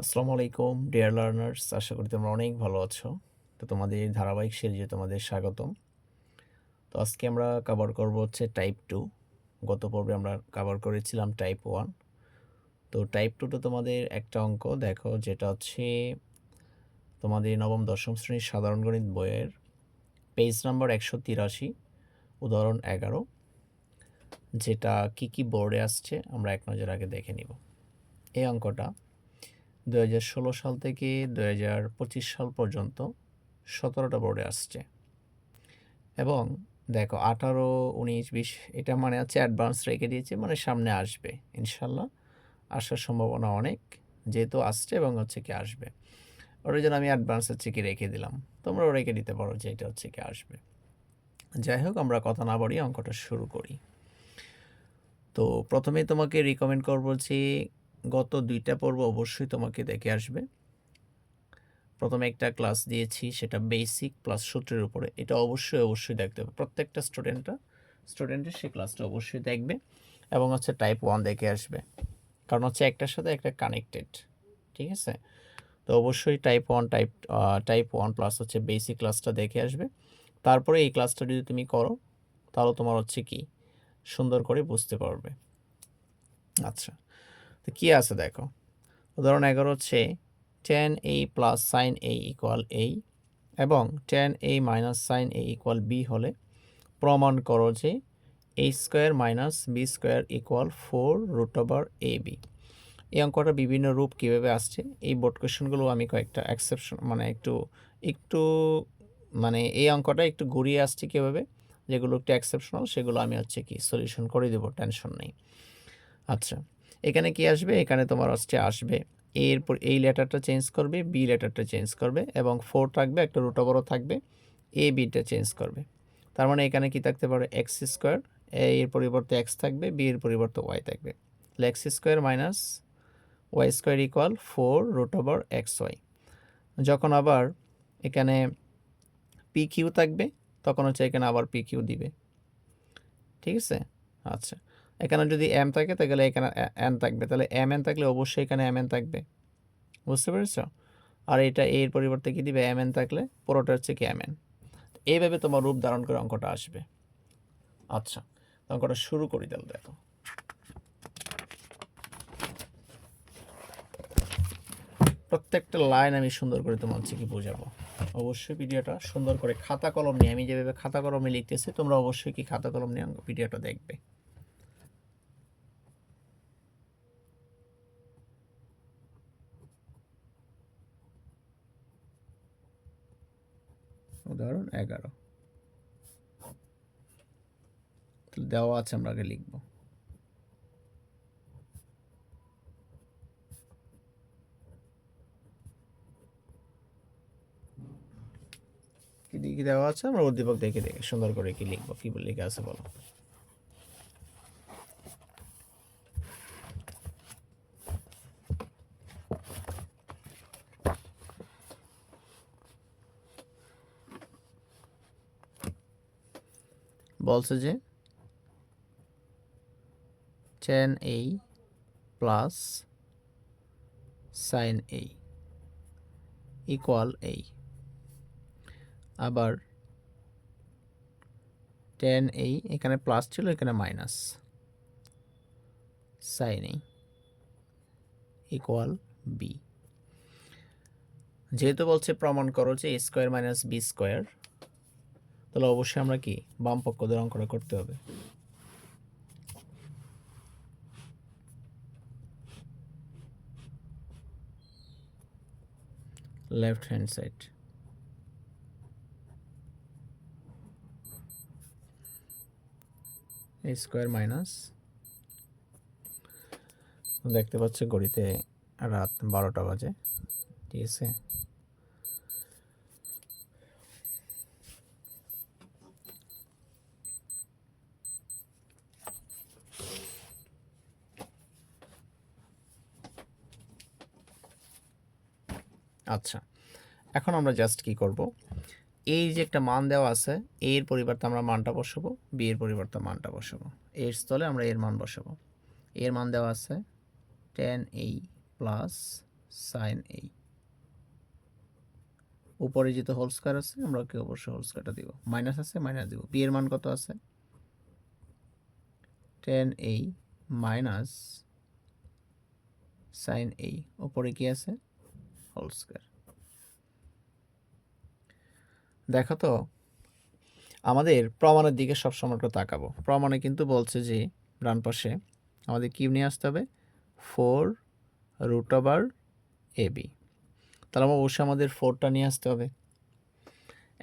আসসালামু আলাইকুম dear learners, আশা করি তোমরা অনেক ভালো আছো। তো তোমাদের এই ধারাবাহিক সিরিজে তোমাদের স্বাগতম। তো আজকে আমরা কভার করব হচ্ছে টাইপ 2। গত পর্বে আমরা কভার করেছিলাম টাইপ 1। তো টাইপ 2 তো তোমাদের একটা অঙ্ক দেখো, যেটা হচ্ছে তোমাদের নবম দশম শ্রেণীর সাধারণ গণিত বইয়ের পেজ নাম্বার 183, উদাহরণ 11, যেটা কি বোর্ডে আসছে আমরা এক নজর আগে দেখে নিব। এই অঙ্কটা 2016 সাল থেকে 2025 সাল পর্যন্ত 17টা বোর্ডে আসছে। এবং দেখো 18, 19, 20 এটা মানে হচ্ছে অ্যাডভান্স রেখে দিয়েছে, মানে সামনে আসবে ইনশাল্লাহ, আসার সম্ভাবনা অনেক, যেহেতু আসছে এবং হচ্ছে কি আসবে। ওর জন্য আমি অ্যাডভান্স হচ্ছে কি রেখে দিলাম, তোমরাও রেখে দিতে পারো যে এটা হচ্ছে কি আসবে। যাই হোক, আমরা কথা না বাড়িয়ে অঙ্কটা শুরু করি। তো প্রথমে তোমাকে রিকমেন্ড করবো যে গত 2টা পর্ব অবশ্যই তোমাকে দেখে আসবে। প্রথমে একটা ক্লাস দিয়েছি, সেটা বেসিক প্লাস সূত্রের উপরে, এটা অবশ্যই দেখতে হবে। প্রত্যেকটা স্টুডেন্টের সেই ক্লাসটা অবশ্যই দেখবে এবং হচ্ছে টাইপ 1 দেখে আসবে, কারণ হচ্ছে একটার সাথে একটা কানেক্টেড। ঠিক আছে, তো অবশ্যই টাইপ 1 প্লাস হচ্ছে বেসিক ক্লাসটা দেখে আসবে। তারপরে এই ক্লাসটা যদি তুমি করো, তাহলে তোমার হচ্ছে কি সুন্দর করে বুঝতে পারবে। আচ্ছা, তো কি আছে দেখো, উদাহরণ 11 হচ্ছে tan a plus sine a equal a এবং tan a minus sine a equal b হলে প্রমাণ করো যে a square minus B square equal 4√ab। এই অঙ্কটা বিভিন্ন রূপ কীভাবে আসছে, এই বোর্ড কোয়েশনগুলো আমি কয়েকটা এক্সেপশন মানে একটু মানে এই অঙ্কটা একটু ঘুরিয়ে আসছে কীভাবে, যেগুলো একটু এক্সেপশনাল সেগুলো আমি হচ্ছে কি সলিউশন করে দেবো, টেনশন নেই। আচ্ছা, এখানে কি আসবে, এখানে তোমার আসবে এরপর এই লেটারটা চেঞ্জ করবে, বি লেটারটা চেঞ্জ করবে এবং 4 থাকবে, একটা রুট ওভারও থাকবে, এ বিটা চেঞ্জ করবে। তার মানে এখানে কি থাকতে পারে, এক্স স্কোয়ার, এর পরিবর্তে এক্স থাকবে, বি এর পরিবর্তে ওয়াই থাকবে। তাহলে X square minus Y square equal 4√x y। যখন আবার এখানে পি কিউ থাকবে, তখন হচ্ছে এখানে আবার পি কিউ দিবে। ঠিক আছে, আচ্ছা, এখানে যদি এম থাকে তাহলে এখানে এন থাকবে, তাহলে এম এন থাকলে অবশ্যই এখানে এম এন থাকবে। বুঝতে পেরেছ? আর এটা এর পরিবর্তে কি দিবে, এম এন থাকলে পুরোটা হচ্ছে কি এম এন। এইভাবে তোমার রূপ ধারণ করে অঙ্কটা আসবে। আচ্ছা, অঙ্কটা শুরু করি তাহলে। দেখো, প্রত্যেকটা লাইন আমি সুন্দর করে তোমার হচ্ছে কি বোঝাবো। অবশ্যই ভিডিওটা সুন্দর করে খাতা কলম নিয়ে, আমি যেভাবে খাতা কলমে লিখতেছি তোমরা অবশ্যই কি খাতা কলম নিয়ে ভিডিওটা দেখবে। উদাহরণ 11 দেওয়া আছে, আমরা আগে লিখবো। কি দিকে দেওয়া আছে, আমরা উদ্দীপক দেখে সুন্দর করে কি লিখবো, কি লিখে আছে বলো। বলছে যে tan a plus sine a equal a, আবার tan a এখানে প্লাস ছিল, এখানে minus, sine a equal b। যেহেতু বলছে প্রমাণ করো যে a square minus B square, তাহলে অবশ্যই আমরা কি বাম পক্ষ দিয়ে অঙ্কটা করতে হবে। Left hand side a square minus, দেখতে পাচ্ছে ঘড়িতে রাত 12টা বাজে। ঠিক আছে, আচ্ছা, এখন আমরা জাস্ট কি করব, এই যে একটা মান দেওয়া আছে, এর পরিবর্তে আমরা মানটা বসাবো, বি এর পরিবর্তে মানটা বসাবো, এর স্থলে আমরা এর মান বসাবো। এর মান দেওয়া আছে tan a প্লাস সাইন এই। উপরে যেহেতু হোল স্কোয়ার আছে আমরা কি অবশ্যই হোল স্কোয়ারটা দিব, মাইনাস আছে মাইনাস দিব। পি এর মান কত আছে, টেন এই মাইনাস সাইন এই, উপরে কি আছে হোল স্কোয়ার। দেখো তো আমাদের প্রমাণের দিকে সবসময় একটু তাকাবো। প্রমাণে কিন্তু বলছে যে ডান পাশে আমাদের কি নিয়ে আসতে হবে, 4√ab। তাহলে অবশ্যই আমাদের 4টা নিয়ে আসতে হবে।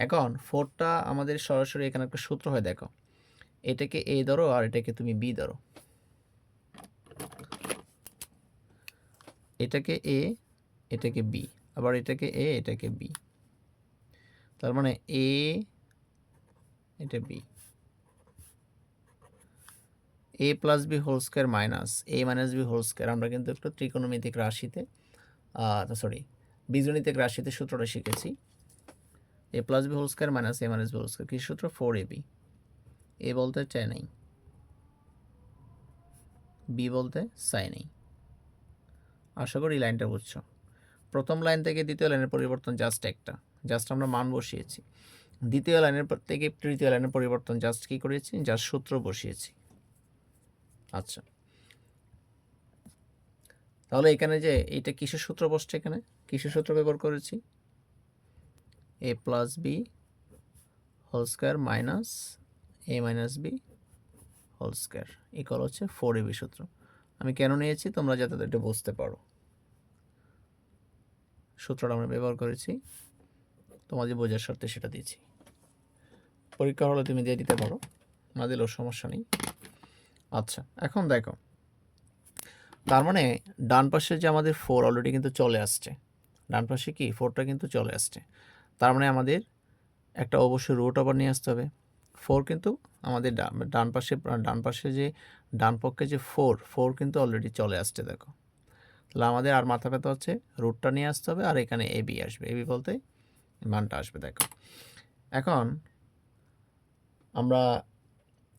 এখন 4টা আমাদের সরাসরি এখানে একটা সূত্র হয়, দেখো এটাকে এ ধরো আর এটাকে তুমি বি ধরো, এটাকে এ এটাকে বি, আবার এটাকে এ এটাকে বি, তার মানে এ এটা B, A plus B whole square minus A minus B whole square. আমরা কিন্তু একটু ত্রিকোণমিতিক রাশিতে বীজগণিতিক রাশিতে সূত্রটা শিখেছি। A plus B whole square minus A minus B whole square, কি সূত্র, 4ab। এ বলতে টেন এই, বি বলতে সাইন এই। আশা করি এই লাইনটা বুঝছো। প্রথম লাইন থেকে দ্বিতীয় লাইনের পরিবর্তন জাস্ট একটা, জাস্ট আমরা মান বসিয়েছি। দ্বিতীয় লাইনের থেকে তৃতীয় লাইনের পরিবর্তন জাস্ট কি করেছি, জাস্ট সূত্র বসিয়েছি। আচ্ছা, তাহলে এখানে যে এইটা কিসের সূত্র বসছে, এখানে কিসের সূত্র ব্যবহার করেছি, A plus B whole square minus A minus B whole square equal হচ্ছে 4ab সূত্র। আমি কেন নিয়েছি তোমরা যাতে এটা বুঝতে পারো, সূত্রটা আমরা ব্যবহার করেছি, তোমাদের বোঝার স্বার্থে সেটা দিয়েছি। পরীক্ষা হলে তুমি দিয়ে দিতে পারো, না দিলেও সমস্যা নেই। আচ্ছা, এখন দেখো তার মানে ডান পাশে যে আমাদের 4 অলরেডি কিন্তু চলে আসছে, ডান পাশে কি 4টা কিন্তু চলে আসছে। তার মানে আমাদের একটা অবশ্যই রুট ওভার নিয়ে আসতে হবে। 4 কিন্তু আমাদের ডান পাশে যে ডান পক্ষে যে 4 কিন্তু অলরেডি চলে আসছে, দেখো। তাহলে আমাদের আর মাথা ব্যথা হচ্ছে রুটটা নিয়ে আসতে হবে, আর এখানে এবি আসবে, এবি বলতে মানটা আসবে, দেখো। এখন আমরা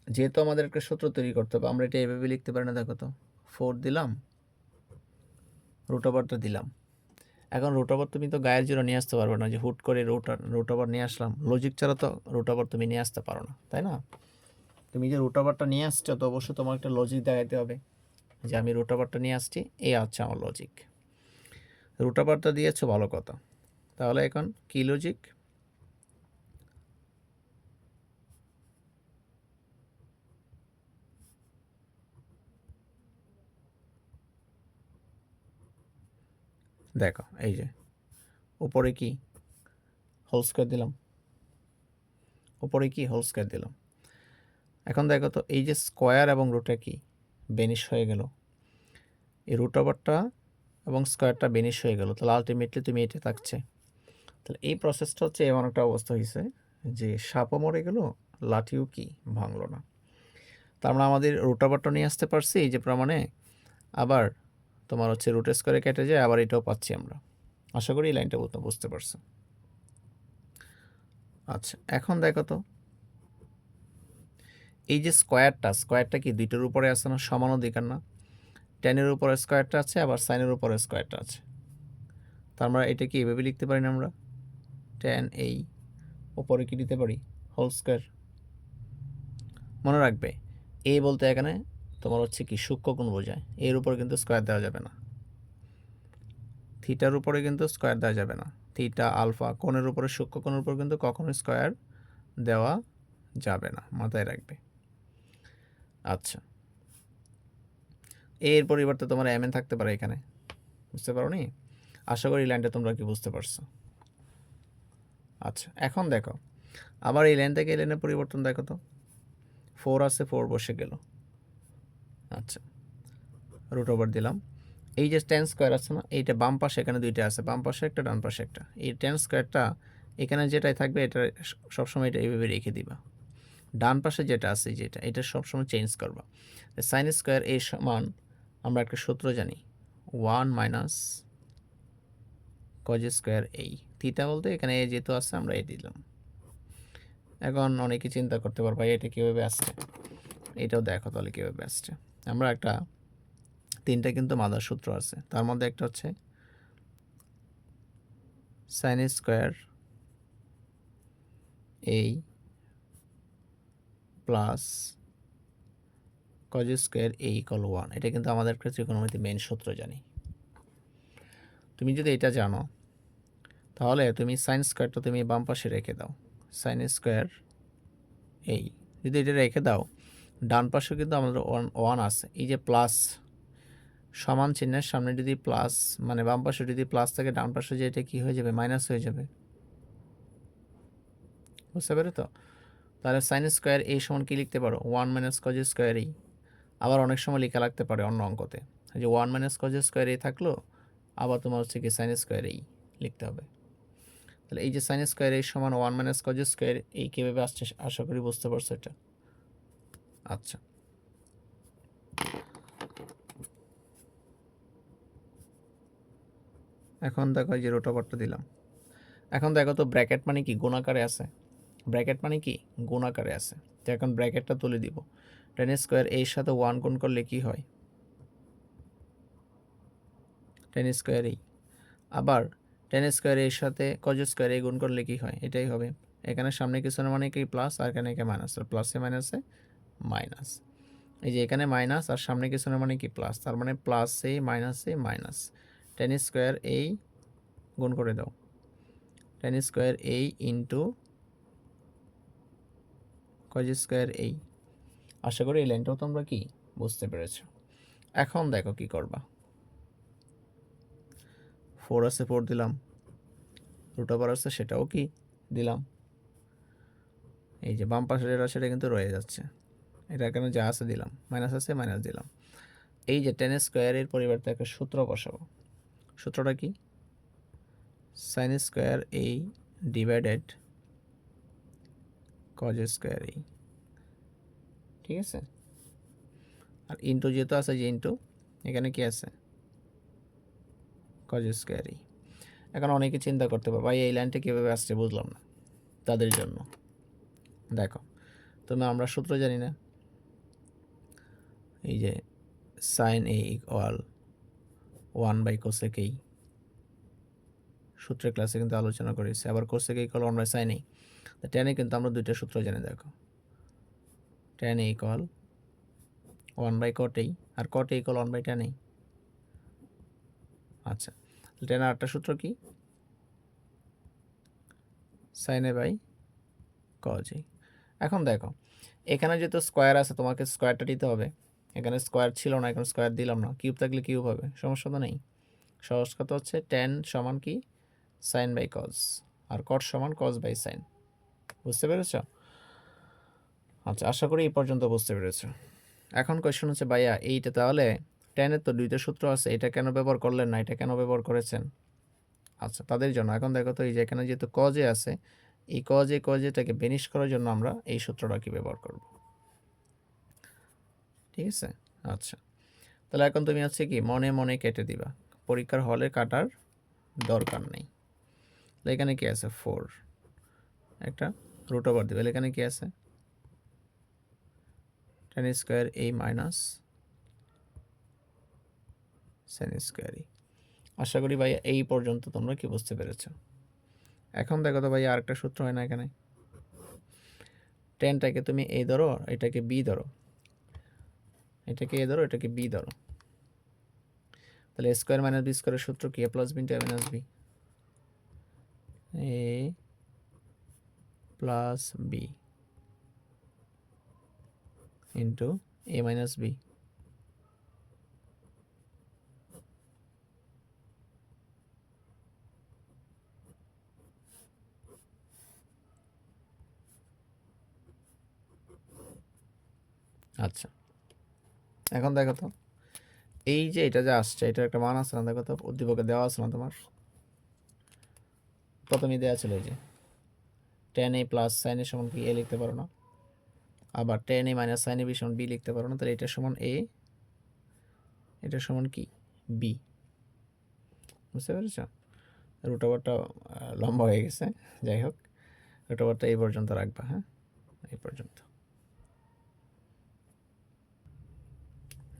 যেহেতু আমাদের একটা সূত্র তৈরি করতে হবে, আমরা এটা এভাবে লিখতে পারি না, দেখো তো 4 দিলাম, রুট ওভারটা দিলাম। এখন রুট ওভার তুমি তো গায়ের জোরে নিয়ে আসতে পারবে না, যে হুট করে রুট ওভার নিয়ে আসলাম, লজিক ছাড়া তো রুট ওভার তুমি নিয়ে আসতে পারো না, তাই না? তুমি যে রুট ওভারটা নিয়ে আসছো তো অবশ্যই তোমার একটা লজিক দেখাইতে হবে, যে আমি রুট ওভারটা নিয়ে আসছি, এই হচ্ছে আমার লজিক। রুট ওভারটা দিয়েছো, ভালো কথা। তাহলে এখন কি লজিক, দেখো এই যে উপরে কি হোল স্কোয়ার দিলাম, উপরে কি হোল স্কোয়ার দিলাম। এখন দেখো তো এই যে স্কোয়ার এবং রুটে কি বেনিশ হয়ে গেল, এই রুট ওভারটা এবং স্কোয়ারটা বেনিশ হয়ে গেল, তাহলে আলটিমেটলি তুমি এটা থাকছে। তাহলে এই প্রসেসটা হচ্ছে এমন একটা অবস্থা হয়েছে যে সাপও মরে গেল, লাঠিও কি ভাঙলো না। তার মানে আমাদের রুট ওভারটা নিয়ে আসতে পারছি এই যে প্রমাণে, আবার তোমার হচ্ছে রুট স্কোয়ারে কেটে যায়, আবার এটাও পাচ্ছি আমরা। আশা করি এই লাইনটা বুঝতে পারছো। আচ্ছা, এখন দেখো তো এই যে স্কোয়ারটা কি দুইটার উপরে আছে না, সমান অধিকার না? টেনের উপরে স্কোয়ারটা আছে, আবার সাইনের উপরে স্কোয়ারটা আছে। তার মানে এটা কি এভাবে লিখতে পারি না আমরা, টেন এই উপরে কি দিতে পারি হোল স্কোয়ার। মনে রাখবে এ বলতে এখানে তোমার হচ্ছে কি সূক্ষ্মকোণ বোঝায়, এর উপরে কিন্তু স্কোয়ার দেওয়া যাবে না, থিটার উপরে কিন্তু স্কোয়ার দেওয়া যাবে না, থিটা আলফা কোণের উপরে সূক্ষ্মকোণের উপর কিন্তু কখনো স্কোয়ার দেওয়া যাবে না, মাথায় রাখবে। আচ্ছা, এর পরিবর্তে তোমার এম এন থাকতে পারে এখানে, বুঝতে পারো নি? আশা করি এই লাইনটা তোমরা কি বুঝতে পারছো। আচ্ছা, এখন দেখো আবার এই লাইন থেকে এই লাইনের পরিবর্তন দেখো তো, 4 আছে, 4 বসে গেল। আচ্ছা, রুট ওভার দিলাম। এই যে টেন স্কোয়ার আছে না, এইটা বাম পাশে এখানে দুইটা আছে, বাম পাশে একটা ডান পাশে একটা, এই টেন স্কোয়ারটা এখানে যেটাই থাকবে এটা সবসময় এটা এইভাবে রেখে দিবা। ডান পাশে যেটা আছে যেটা, এটা সবসময় চেঞ্জ করবা। সাইন স্কোয়ার এর সমান আমরা একটা সূত্র জানি, 1 মাইনাস কজ স্কোয়ার এই, থিটা বলতে এখানে এ যেহেতু আছে আমরা এ দিলাম। এখন অনেকে চিন্তা করতে পারবা এটা কীভাবে আসছে, এটাও দেখো তাহলে কীভাবে আসছে। আমরা একটা 3টা কিন্তু মাদার সূত্র আছে, তার মধ্যে একটা হচ্ছে সাইন স্কোয়ার এই প্লাস কজ স্কোয়ার এই ইকুয়াল 1। এটা কিন্তু আমাদের ত্রিকোণমিতি মেইন সূত্র জানি। তুমি যদি এটা জানো তাহলে তুমি সাইন স্কোয়ারটা তুমি বাম পাশে রেখে দাও। সাইন স্কোয়ার এই যদি এটা রেখে দাও, ডান পাশে কিন্তু আমাদের 1 আছে। এই যে প্লাস সমান চিহ্নের সামনে যদি প্লাস মানে বাম পাশে যদি প্লাস থাকে, ডান পাশে যে এটা কী হয়ে যাবে, মাইনাস হয়ে যাবে। বুঝতে পেরে তো? তাহলে সাইন স্কোয়ার এই সমান কি লিখতে পারো, 1 মাইনাস কজ স্কোয়ার এই। আবার অনেক সময় লেখা লাগতে পারে অন্য অঙ্কতে যে 1 মাইনাস কজ স্কোয়ার এই থাকলো, আবার তোমার হচ্ছে কি সাইন স্কোয়ার এই লিখতে হবে। তাহলে এই যে সাইন স্কোয়ার এই সমান 1 মাইনাস কজ স্কোয়ার এই কীভাবে আসছে আশা করি বুঝতে পারছো এটা। আচ্ছা, এখন দেখো এই যে রুট ওভারটা দিলাম। এখন দেখো তো ব্র্যাকেট মানে কি, গুণাকারে আছে। ব্র্যাকেট মানে কি, গুণাকারে আছে। তো এখন ব্র্যাকেটটা তুলে দিব। টেন স্কোয়ার এর সাথে 1 গুণ করলে কি হয়, টেন স্কোয়ার এই। আবার টেন স্কোয়ার এর সাথে কজ স্কোয়ার এই গুণ করলে কি হয়, এটাই হবে। এখানে সামনে কিছু না মানে কি প্লাস, আর এখানে কি মাইনাস, আর প্লাসে মাইনাসে মাইনাস। এই যে এখানে মাইনাস আর সামনে কিছু না মানে কি প্লাস, তার মানে প্লাসে মাইনাসে মাইনাস। টেন স্কোয়ার এই গুণ করে দাও, টেন স্কোয়ার এই ইন্টু কজ স্কোয়ার এই। আশা করি এই লাইনটাও তোমরা কি বুঝতে পেরেছো। এখন দেখো কি করবা, 4 আছে 4 দিলাম, রুট ওভার আছে সেটাও কি দিলাম। এই যে বাম পাশের যেটা সেটা কিন্তু রয়ে যাচ্ছে, এটা কেন যা আছে দিলাম, মাইনাস আছে মাইনাস দিলাম। এই যে টেন স্কোয়ারের পরিবর্তে একটা সূত্র বসাবো। সূত্রটা কি, সাইন স্কোয়ার এই ডিভাইডেড কজ স্কোয়ার এই, ঠিক আছে। আর ইন্টু যেহেতু আছে যে ইন্টু, এখানে কি আছে কজ স্কোয়ার এই। এখন অনেকে চিন্তা করতে পারবে ভাই এই লাইনটা কীভাবে আসছে বুঝলাম না, তাদের জন্য দেখো, তুমি আমরা সূত্র জানি না, এই যে সাইন এ ইকুয়াল 1/cosec এই, সূত্রের ক্লাসে কিন্তু আলোচনা করেছি। আবার cosec ইকুয়াল 1/sin এই। তো tan এ কিন্তু আমরা দুইটা সূত্র জানি, দেখো tan এ ইকুয়াল 1/cot এই, আর cot এ ইকুয়াল 1/tan এই। আচ্ছা, tan এর আরেকটা সূত্র কি, sin a by cos a। এখন দেখো এখানে যেহেতু স্কোয়ার আছে তোমাকে স্কোয়ারটা দিতে হবে। এখানে স্কোয়ার ছিল না, এখন স্কোয়ার দিলাম না, কিউব থাকলে কিউব হবে, সমস্যা তো নেই। সহজ কথা হচ্ছে tan সমান কি সাইন বাই কজ, আর কট সমান কজ বাই সাইন। বুঝতে পেরেছ? আচ্ছা, আশা করি এই পর্যন্ত বুঝতে পেরেছ। এখন কোয়েশ্চন হচ্ছে ভাইয়া এইটা তাহলে ট্যানের তো দুইটা সূত্র আছে, এটা কেন ব্যবহার করলেন না, এটা কেন ব্যবহার করেছেন? আচ্ছা, তাদের জন্য এখন দেখো তো এই যে এখানে যেহেতু কজে আছে, এই কজেটাকে বেনিশ করার জন্য আমরা এই সূত্রটা কি ব্যবহার করব, ঠিক আছে। আচ্ছা, তাহলে এখন তুমি হচ্ছে কি মনে মনে কেটে দিবা, পরীক্ষার হলে কাটার দরকার নেই। এখানে কি আছে 4, একটা রুট ওভার দিবে। এখানে কি আছে tan স্কোয়ার এই মাইনাস সাইন স্কোয়ার এই। আশা করি ভাই এই পর্যন্ত তোমরা কি বুঝতে পেরেছ। এখন দেখো তো ভাই আরেকটা সূত্র হয় না, এখানে টেনটাকে তুমি এ ধরো, এটাকে বি ধরো, এটাকে এ ধরো, এটাকে বি ধরো। তাহলে এ স্কোয়ার মাইনাস বি স্কোয়ারের সূত্র কি, এ plus B into A minus B, A plus B into A minus B. আচ্ছা, এখন দেখো তো এই যে এটা যে আসছে এটার একটা মান আছে না, দেখো তো উদ্দীপকে দেওয়া আছে না তোমার, প্রথমেই দেওয়া ছিল এই যে tan a plus sine A সমান কি এ লিখতে পারো না, আবার tan a minus sine A B সমান বি লিখতে পারো না। তাহলে এটা সমান এ, এটা সমান কি বি। বুঝতে পেরেছ? রুট ওভারটা লম্বা হয়ে গেছে, যাই হোক রুট ওভারটা এই পর্যন্ত রাখবা, হ্যাঁ এই পর্যন্ত।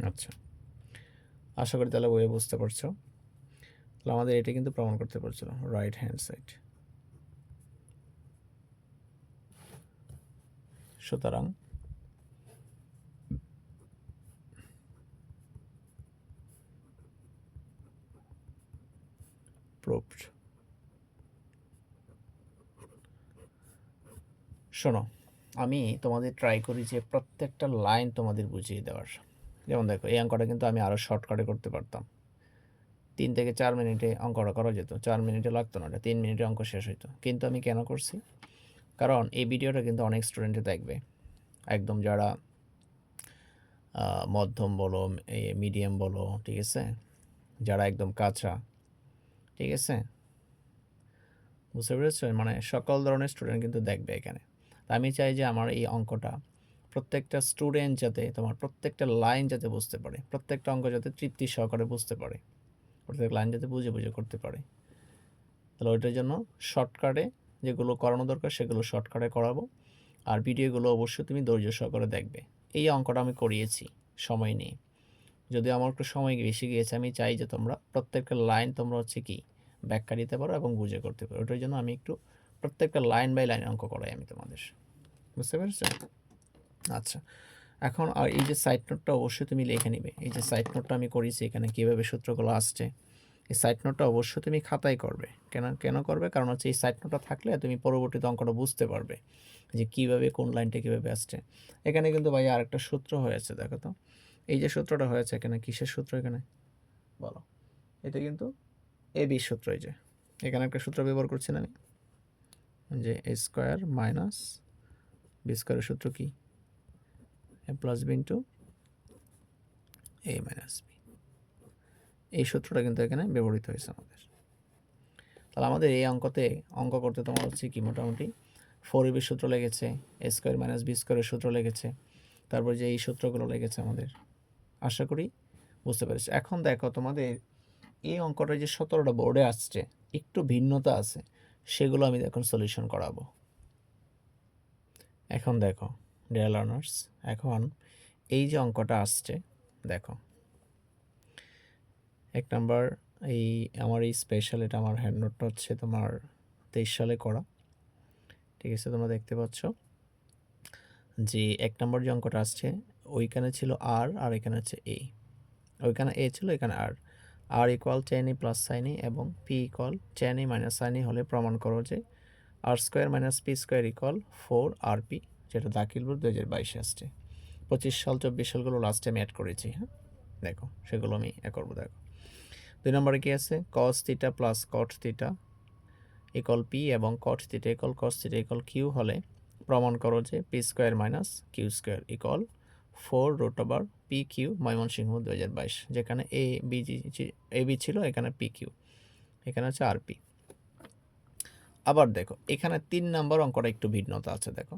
আচ্ছা, আশা করি তাহলে বইয়ে বুঝতে পারছো। তাহলে আমাদের এটা কিন্তু প্রমাণ করতে পারছিল রাইট হ্যান্ড সাইড। সুতরাং প্রুভড। শোনো, আমি তোমাদের ট্রাই করি যে প্রত্যেকটা লাইন তোমাদের বুঝিয়ে দেওয়ার। যেমন দেখো, এই অঙ্কটা কিন্তু আমি আরও শর্টকাটে করতে পারতাম। 3 থেকে 4 মিনিটে অঙ্কটা করা যেত, 4 মিনিটে লাগতো না, এটা 3 মিনিটে অঙ্ক শেষ হইতো। কিন্তু আমি কেন করছি? কারণ এই ভিডিওটা কিন্তু অনেক স্টুডেন্টে দেখবে, একদম যারা মধ্যম বলো, মিডিয়াম বলো, ঠিক আছে, যারা একদম কাঁচা, ঠিক আছে, বুঝতে পেরেছো? মানে সকল ধরনের স্টুডেন্ট কিন্তু দেখবে এখানে। আমি চাই যে আমার এই অঙ্কটা প্রত্যেকটা স্টুডেন্ট যাতে তোমার প্রত্যেকটা লাইন যাতে বুঝতে পারে, প্রত্যেকটা অঙ্ক যাতে তৃপ্তি সহকারে বুঝতে পারে, প্রত্যেক লাইন যাতে বুঝে বুঝে করতে পারে। তাহলে ওইটার জন্য শর্টকাটে যেগুলো করানো দরকার সেগুলো শর্টকাটে করাবো। আর ভিডিওগুলো অবশ্যই তুমি ধৈর্য সহকারে দেখবে। এই অঙ্কটা আমি করিয়েছি সময় নিয়ে, যদিও আমার একটু সময় বেশি গিয়েছে। আমি চাই যে তোমরা প্রত্যেকটা লাইন তোমরা হচ্ছে কি ব্যাখ্যা দিতে পারো এবং বুঝে করতে পারো। ওটার জন্য আমি একটু প্রত্যেকটা লাইন বাই লাইন অঙ্ক করাই আমি তোমাদের, বুঝতে পেরেছো? আচ্ছা, এখন আর এই যে সাইড নোটটা অবশ্যই তুমি লিখে নিবে। এই যে সাইড নোটটা আমি করেছি এখানে কীভাবে সূত্রগুলো আসছে, এই সাইড নোটটা অবশ্যই তুমি খাতায় করবে। কেন কেন করবে? কারণ হচ্ছে এই সাইড নোটটা থাকলে তুমি পরবর্তীতে অঙ্কটা বুঝতে পারবে যে কীভাবে কোন লাইনটা কীভাবে আসছে। এখানে কিন্তু ভাই আরেকটা সূত্র হয়েছে, দেখো তো, এই যে সূত্রটা হয়েছে এখানে, কিসের সূত্র এখানে বলো? এটা কিন্তু এ বি সূত্র। এই যে এখানে একটা সূত্র ব্যবহার করছি না আমি, যে এ স্কোয়ার মাইনাস বি স্কোয়ারের সূত্র কি? এ প্লাস বি ইন্টু এ মাইনাস বি। এই সূত্রটা কিন্তু এখানে ব্যবহৃত হয়েছে আমাদের। তাহলে আমাদের এই অঙ্কতে অঙ্ক করতে তোমার হচ্ছে কি মোটামুটি 4ab সূত্র লেগেছে, এ স্কোয়ার মাইনাস বি স্কোয়ারের সূত্র লেগেছে, তারপর যে এই সূত্রগুলো লেগেছে আমাদের, আশা করি বুঝতে পেরেছি। এখন দেখো, তোমাদের এই অঙ্কটা যে 17টা বোর্ডে আসছে একটু ভিন্নতা আছে, সেগুলো আমি এখন সলিউশন করাবো। এখন দেখো ডিয়ার লার্নার্স, এখন এই যে অঙ্কটা আসছে দেখো, 1 নাম্বার, এই আমার এই স্পেশাল, এটা আমার হ্যান্ড নোটটা হচ্ছে তোমার 23 সালে করা, ঠিক আছে। তোমরা দেখতে পাচ্ছ যে 1 নম্বর যে অঙ্কটা আসছে ওইখানে ছিল আর, আর এখানে হচ্ছে এ, ওইখানে এ ছিল, এখানে R. R equal tan E plus sine E এবং P equal tan E minus sine E হলে প্রমাণ করো যে R square minus P square equal 4 RP, যেটা দাখিলপুর 2022 আসছে। 25 সাল 24 সালগুলো লাস্টে আমি অ্যাড করেছি। হ্যাঁ, দেখো সেগুলো আমি করবো। দেখো 2 নম্বরে কি আছে? Cos theta plus cot theta equal P এবং cot theta equal cos theta equal Q হলে প্রমাণ করো যে P square minus Q square equal 4 P Q, Mymensingh 2022, যেখানে এ বি ছিল, এখানে পি কিউ, এখানে হচ্ছে আর পি। আবার দেখো এখানে 3 নম্বর অঙ্কটা একটু ভিন্নতা আছে। দেখো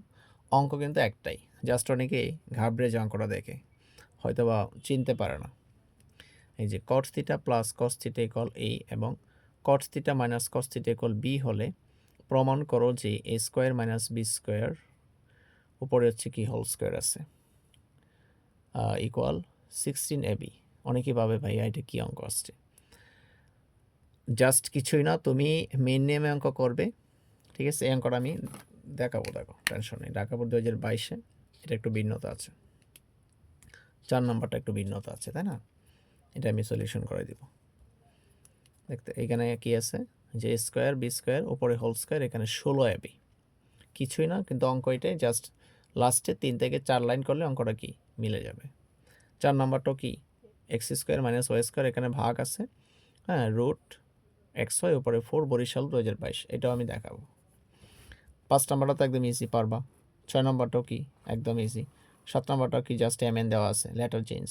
অঙ্ক কিন্তু একটাই, জাস্ট অনেকে ঘাবড়ে যে অঙ্কটা দেখে হয়তো বা চিনতে পারে না। এই যে cot theta plus cos theta equal A এবং cot theta minus cos theta equal B হলে প্রমাণ করো যে A square minus B square উপরে হচ্ছে কি হোল স্কোয়ার আছে ইকুয়াল 16ab। অনেকেই ভাবে ভাই এটা কি অঙ্ক আসছে? জাস্ট কিছুই না, তুমি মেন নেমে অঙ্ক করবে, ঠিক আছে। এই অঙ্কটা আমি দেখাবো, দেখো টেনশন নেই, দেখাবো 2022-এ। এটা একটু ভিন্নতা আছে, 4 নম্বরটা একটু ভিন্নতা আছে, তাই না? এটা আমি সলিউশন করে দিব। দেখতে এখানে কি আছে, যে স্কোয়ার বি স্কোয়ার উপরে হোল স্কোয়ার, এখানে 16ab, কিছুই না, কিন্তু অঙ্ক এটাই, জাস্ট লাস্টে 3 থেকে 4 লাইন করলে অঙ্কটা কি মিলে যাবে। 4 নম্বরটাও কি X square minus Y square, এখানে ভাগ আছে, হ্যাঁ, রুট এক্স ওয়াই উপরে 4 বরিশাল 2022, এটাও আমি দেখাবো। 5 নম্বরটা তো একদম ইজি পারবা। 6 নম্বরটাও কি একদম ইজি। 7 নম্বরটাও কি জাস্ট এমএন দেওয়া আছে, লেটার চেঞ্জ।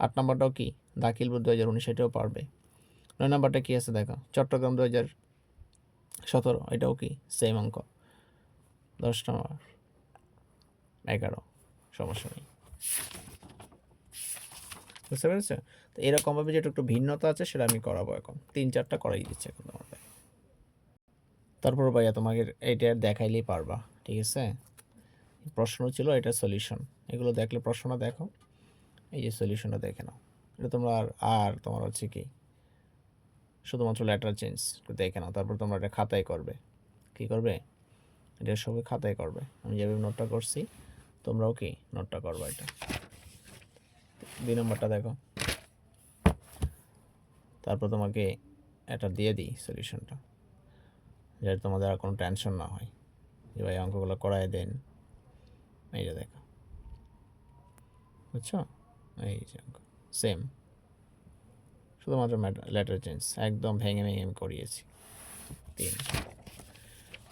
8 নম্বরটাও কি দাখিলপুর 2019, এটাও পারবে। 9 নম্বরটা কি আছে দেখো, চট্টগ্রাম 2017, এটাও কি সেম অঙ্ক। 10 নম্বর 11, সমস্যা নেই, বুঝতে পেরেছো? তো এরকমভাবে যেটা একটু ভিন্নতা আছে সেটা আমি করাবো এখন, 3-4টা করাই দিচ্ছে এখন তোমাদের। তারপর ভাইয়া তোমাকে এটা দেখাইলেই পারবা, ঠিক আছে। প্রশ্ন ছিল, এটা সলিউশন, এগুলো দেখলে প্রশ্নটা দেখো, এই যে সলিউশনটা দেখে নাও। এটা তোমরা আর তোমার হচ্ছে কি শুধুমাত্র লেটার চেঞ্জ দেখে নাও, তারপর তোমরা এটা খাতায় করবে। কী করবে? এটা সবাই খাতায় করবে। আমি যেভাবে নোটটা করছি তোমরাও কি নোটটা করবে। এটা 2 নম্বরটা দেখো। তারপর তোমাকে এটা দিয়ে দিই সলিউশনটা, যাতে তোমাদের আর কোনো টেনশন না হয় যে ভাই অঙ্কগুলো করায় দেন। এই যে দেখো, বুঝছো? এই যে অঙ্ক সেম, শুধুমাত্র লেটার চেঞ্জ, একদম ভেঙে ভেঙে আমি করিয়েছি।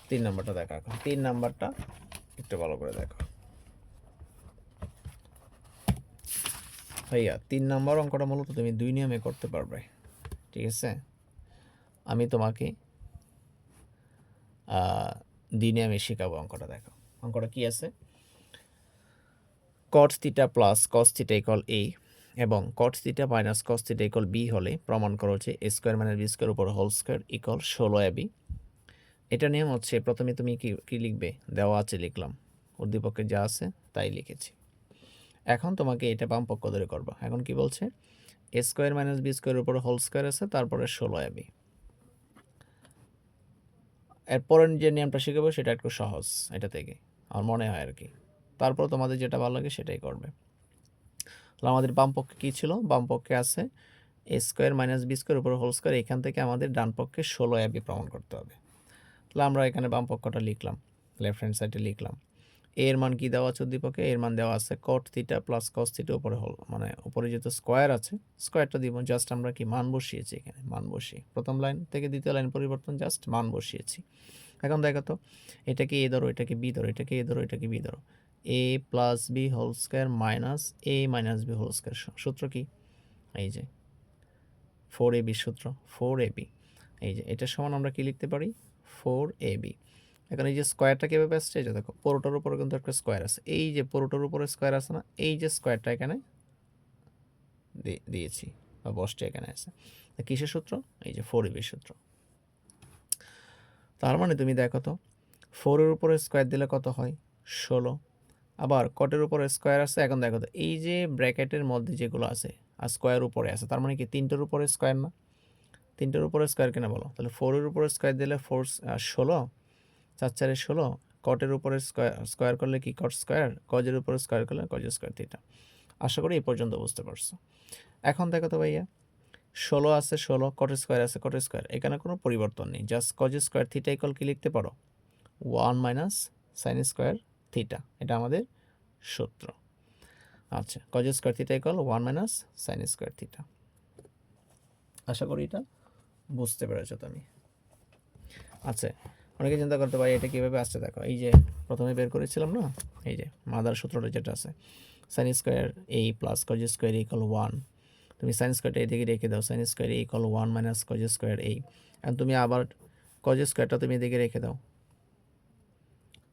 3 নম্বরটা দেখো। এখন 3 নম্বরটা একটু ভালো করে দেখো ভাইয়া। 3 নম্বর অঙ্কটা মূলত তুমি 2 নিয়মে করতে পারবে, ঠিক আছে? আমি তোমাকে 2 নিয়মে শেখাবো অঙ্কটা। দেখো অঙ্কটা কি আছে, cot theta plus cos theta equal a এবং cot theta minus cos theta equal b হলে প্রমাণ করো যে a square minus b square উপর হোল স্কোয়ার ইকুয়াল 16ab। এটা নিয়ম হচ্ছে প্রথমে তুমি কি লিখবে, দেওয়া আছে লিখলাম, উদ্দীপকে যা আছে তাই লিখেছি। এখন তোমাকে এটা বাম পক্ষ ধরে করবা। এখন কি বলছে, a square minus b square উপর হোল স্কোয়ার আছে, তারপরে 16ab। এরপরের যে নিয়মটা শিখাবো সেটা একটু সহজ, এটা থেকে আমার মনে হয় আর কি। তারপর তোমাদের যেটা ভালো লাগে সেটাই করবে। তাহলে আমাদের বাম পক্ষে কী ছিল, বাম পক্ষে আছে এ স্কোয়ার মাইনাস বি স্কোয়ার উপর হোল স্কোয়ার। এখান থেকে আমাদের ডান পক্ষে 16ab প্রমাণ করতে হবে। তাহলে আমরা এখানে বাম পক্ষটা লিখলাম, লেফট হ্যান্ড সাইডে লিখলাম। এর মান কি দেওয়া আছে উদ্দীপকে, এর মান দেওয়া আছে cot theta plus cos theta উপরে হোল, মানে উপরে যেহেতু স্কোয়ার আছে স্কোয়ারটা দিব। জাস্ট আমরা কি মান বসিয়েছি, এখানে মান বসিয়ে প্রথম লাইন থেকে দ্বিতীয় লাইন পরিবর্তন, জাস্ট মান বসিয়েছি। এখন দেখো তো, এটাকে এ ধরো, এটাকে বি ধরো, এটাকে এ ধরো, এটাকে বি ধরো। A plus B whole square minus A minus B whole square সূত্র কি, এই যে 4ab সূত্র, 4ab। এই যে এটা সমান আমরা কি লিখতে পারি, 4ab। এখন এই যে স্কোয়ারটা কীভাবে আসছে, এই যে দেখো পুরোটার উপরে কিন্তু একটা স্কোয়ার আছে, এই যে পুরোটার উপরে স্কোয়ার আছে না, এই যে স্কোয়ারটা এখানে দিয়েছি বা বসটা এখানে আছে। কিসের সূত্র, এই যে 4ab সূত্র। তার মানে তুমি দেখো তো, 4-এর উপরে স্কোয়ার দিলে কত হয়, 16। আবার কটের উপরে স্কোয়ার আছে। এখন দেখো তো, এই যে ব্র্যাকেটের মধ্যে যেগুলো আছে আর স্কোয়ার উপরে আছে, তার মানে কি 3টের উপরে স্কোয়ার না, 3টের উপরে স্কোয়ার কেন বলো, তাহলে 4-এর উপরে স্কোয়ার দিলে 4 16, 4 4 16। কটের উপরে স্কোয়ার করলে কি কট স্কোয়ার, কজের উপরে স্কোয়ার করলে কজ স্কোয়ার থিটা। আশা করি এই পর্যন্ত বুঝতে পারছো। এখন দেখো তো ভাইয়া, 16 আছে 16, কট স্কোয়ার আছে কট স্কোয়ার, এখানে কোনো পরিবর্তন নেই, just cause square theta equal কি লিখতে পারো, 1 মাইনাস সাইন স্কোয়ার থিটা। এটা আমাদের সূত্র। আচ্ছা, cos square theta equal 1 minus sine square theta. আশা করি এটা বুঝতে পেরেছো তুমি। আচ্ছা, অনেকে চিন্তা করতে পারে এটা কীভাবে আসছে। দেখো এই যে প্রথমে বের করেছিলাম না, এই যে মাদার সূত্রটা যেটা আছে, sine square A plus cos square equal 1। তুমি সাইন স্কোয়ারটা এদিকে রেখে দাও, sine square equal 1 minus cos square A. এখন তুমি আবার কজ স্কোয়ারটা তুমি এদিকে রেখে দাও,